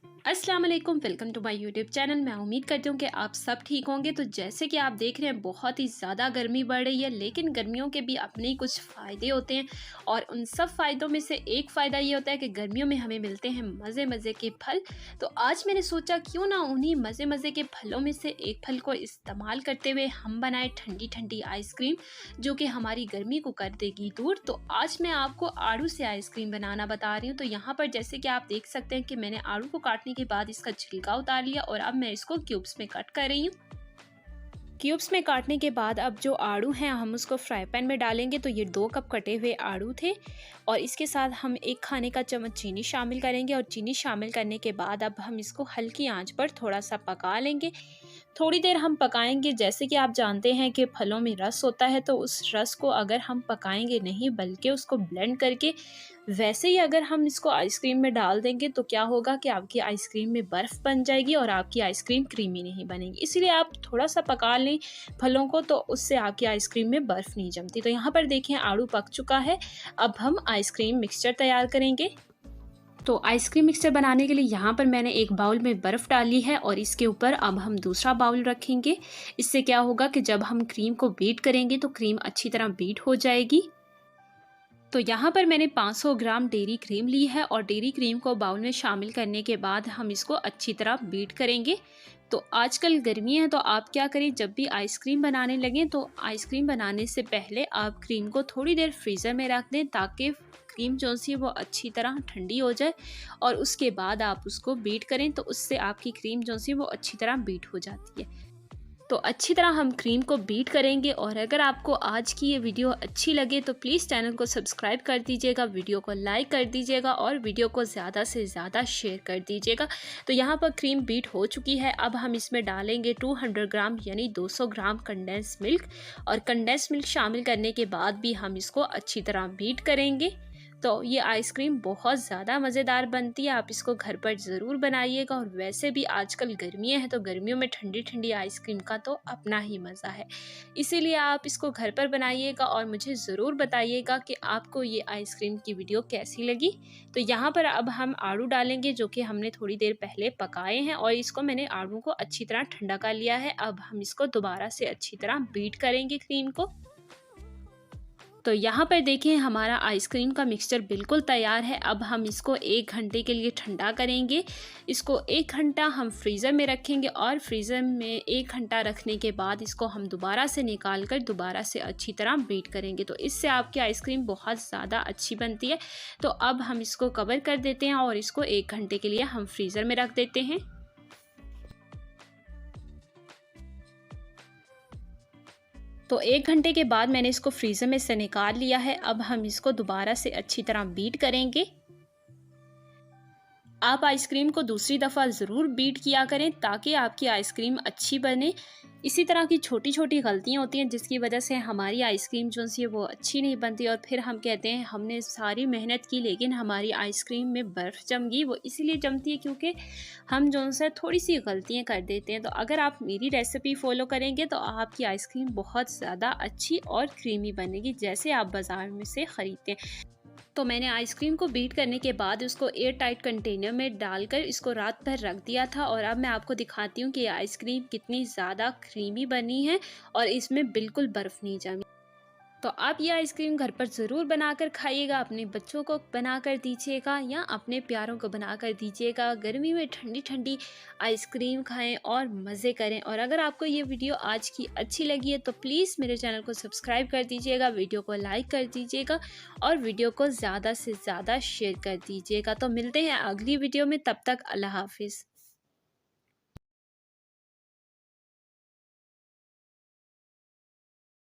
अस्सलाम वालेकुम, welcome to my YouTube channel. मैं उम्मीद करती हूँ कि आप सब ठीक होंगे। तो जैसे कि आप देख रहे हैं, बहुत ही ज़्यादा गर्मी बढ़ रही है, लेकिन गर्मियों के भी अपने ही कुछ फ़ायदे होते हैं। और उन सब फ़ायदों में से एक फ़ायदा ये होता है कि गर्मियों में हमें मिलते हैं मज़े मज़े के फल। तो आज मैंने सोचा क्यों ना उन्हीं मज़े मज़े के फलों में से एक फल को इस्तेमाल करते हुए हम बनाएं ठंडी ठंडी आइसक्रीम, जो कि हमारी गर्मी को कर देगी दूर। तो आज मैं आपको आड़ू से आइसक्रीम बनाना बता रही हूँ। तो यहाँ पर जैसे कि आप देख सकते हैं कि मैंने आड़ू को काटने के बाद इसका छिलका उतार लिया और अब मैं इसको क्यूब्स में कट कर रही हूँ। क्यूब्स में काटने के बाद अब जो आड़ू हैं हम उसको फ्राई पैन में डालेंगे। तो ये 2 कप कटे हुए आड़ू थे और इसके साथ हम 1 खाने का चम्मच चीनी शामिल करेंगे। और चीनी शामिल करने के बाद अब हम इसको हल्की आंच पर थोड़ा सा पका लेंगे। थोड़ी देर हम पकाएंगे। जैसे कि आप जानते हैं कि फलों में रस होता है, तो उस रस को अगर हम पकाएंगे नहीं बल्कि उसको ब्लेंड करके वैसे ही अगर हम इसको आइसक्रीम में डाल देंगे तो क्या होगा कि आपकी आइसक्रीम में बर्फ़ बन जाएगी और आपकी आइसक्रीम क्रीमी नहीं बनेगी। इसीलिए आप थोड़ा सा पका लें फलों को, तो उससे आपकी आइसक्रीम में बर्फ़ नहीं जमती। तो यहाँ पर देखें आड़ू पक चुका है। अब हम आइसक्रीम मिक्सचर तैयार करेंगे। तो आइसक्रीम मिक्सचर बनाने के लिए यहाँ पर मैंने एक बाउल में बर्फ़ डाली है और इसके ऊपर अब हम दूसरा बाउल रखेंगे। इससे क्या होगा कि जब हम क्रीम को बीट करेंगे तो क्रीम अच्छी तरह बीट हो जाएगी। तो यहाँ पर मैंने 500 ग्राम डेयरी क्रीम ली है और डेयरी क्रीम को बाउल में शामिल करने के बाद हम इसको अच्छी तरह बीट करेंगे। तो आजकल गर्मी है, तो आप क्या करें, जब भी आइसक्रीम बनाने लगें तो आइसक्रीम बनाने से पहले आप क्रीम को थोड़ी देर फ्रीज़र में रख दें ताकि क्रीम जो सी वो अच्छी तरह ठंडी हो जाए और उसके बाद आप उसको बीट करें। तो उससे आपकी क्रीम जो सी वो अच्छी तरह बीट हो जाती है। तो अच्छी तरह हम क्रीम को बीट करेंगे। और अगर आपको आज की ये वीडियो अच्छी लगे तो प्लीज़ चैनल को सब्सक्राइब कर दीजिएगा, वीडियो को लाइक कर दीजिएगा और वीडियो को ज़्यादा से ज़्यादा शेयर कर दीजिएगा। तो यहाँ पर क्रीम बीट हो चुकी है। अब हम इसमें डालेंगे 200 ग्राम यानी 200 ग्राम कंडेंस मिल्क। और कंडेंस मिल्क शामिल करने के बाद भी हम इसको अच्छी तरह बीट करेंगे। तो ये आइसक्रीम बहुत ज़्यादा मज़ेदार बनती है। आप इसको घर पर ज़रूर बनाइएगा। और वैसे भी आजकल गर्मियाँ हैं, तो गर्मियों में ठंडी ठंडी आइसक्रीम का तो अपना ही मज़ा है। इसीलिए आप इसको घर पर बनाइएगा और मुझे ज़रूर बताइएगा कि आपको ये आइसक्रीम की वीडियो कैसी लगी। तो यहाँ पर अब हम आड़ू डालेंगे जो कि हमने थोड़ी देर पहले पकाए हैं और इसको मैंने आड़ू को अच्छी तरह ठंडा कर लिया है। अब हम इसको दोबारा से अच्छी तरह बीट करेंगे क्रीम को। तो यहाँ पर देखिए हमारा आइसक्रीम का मिक्सचर बिल्कुल तैयार है। अब हम इसको 1 घंटे के लिए ठंडा करेंगे। इसको 1 घंटा हम फ्रीज़र में रखेंगे और फ्रीज़र में 1 घंटा रखने के बाद इसको हम दोबारा से निकाल कर दोबारा से अच्छी तरह बीट करेंगे। तो इससे आपकी आइसक्रीम बहुत ज़्यादा अच्छी बनती है। तो अब हम इसको कवर कर देते हैं और इसको 1 घंटे के लिए हम फ्रीज़र में रख देते हैं। तो 1 घंटे के बाद मैंने इसको फ्रीज़र में से निकाल लिया है। अब हम इसको दोबारा से अच्छी तरह बीट करेंगे। आप आइसक्रीम को दूसरी दफ़ा ज़रूर बीट किया करें ताकि आपकी आइसक्रीम अच्छी बने। इसी तरह की छोटी छोटी गलतियाँ होती हैं जिसकी वजह से हमारी आइसक्रीम जो सी है वो अच्छी नहीं बनती और फिर हम कहते हैं हमने सारी मेहनत की लेकिन हमारी आइसक्रीम में बर्फ़ जम गई। वो इसीलिए जमती है क्योंकि हम जो है थोड़ी सी गलतियाँ कर देते हैं। तो अगर आप मेरी रेसिपी फ़ॉलो करेंगे तो आपकी आइसक्रीम बहुत ज़्यादा अच्छी और क्रीमी बनेगी जैसे आप बाज़ार में से ख़रीदते हैं। तो मैंने आइसक्रीम को बीट करने के बाद उसको एयर टाइट कंटेनर में डालकर इसको रात भर रख दिया था। और अब मैं आपको दिखाती हूँ कि ये आइसक्रीम कितनी ज़्यादा क्रीमी बनी है और इसमें बिल्कुल बर्फ़ नहीं जमी। तो आप ये आइसक्रीम घर पर ज़रूर बनाकर खाइएगा, अपने बच्चों को बनाकर दीजिएगा या अपने प्यारों को बनाकर दीजिएगा। गर्मी में ठंडी ठंडी आइसक्रीम खाएं और मज़े करें। और अगर आपको ये वीडियो आज की अच्छी लगी है तो प्लीज़ मेरे चैनल को सब्सक्राइब कर दीजिएगा, वीडियो को लाइक कर दीजिएगा और वीडियो को ज़्यादा से ज़्यादा शेयर कर दीजिएगा। तो मिलते हैं अगली वीडियो में, तब तक अल्लाह हाफिज़।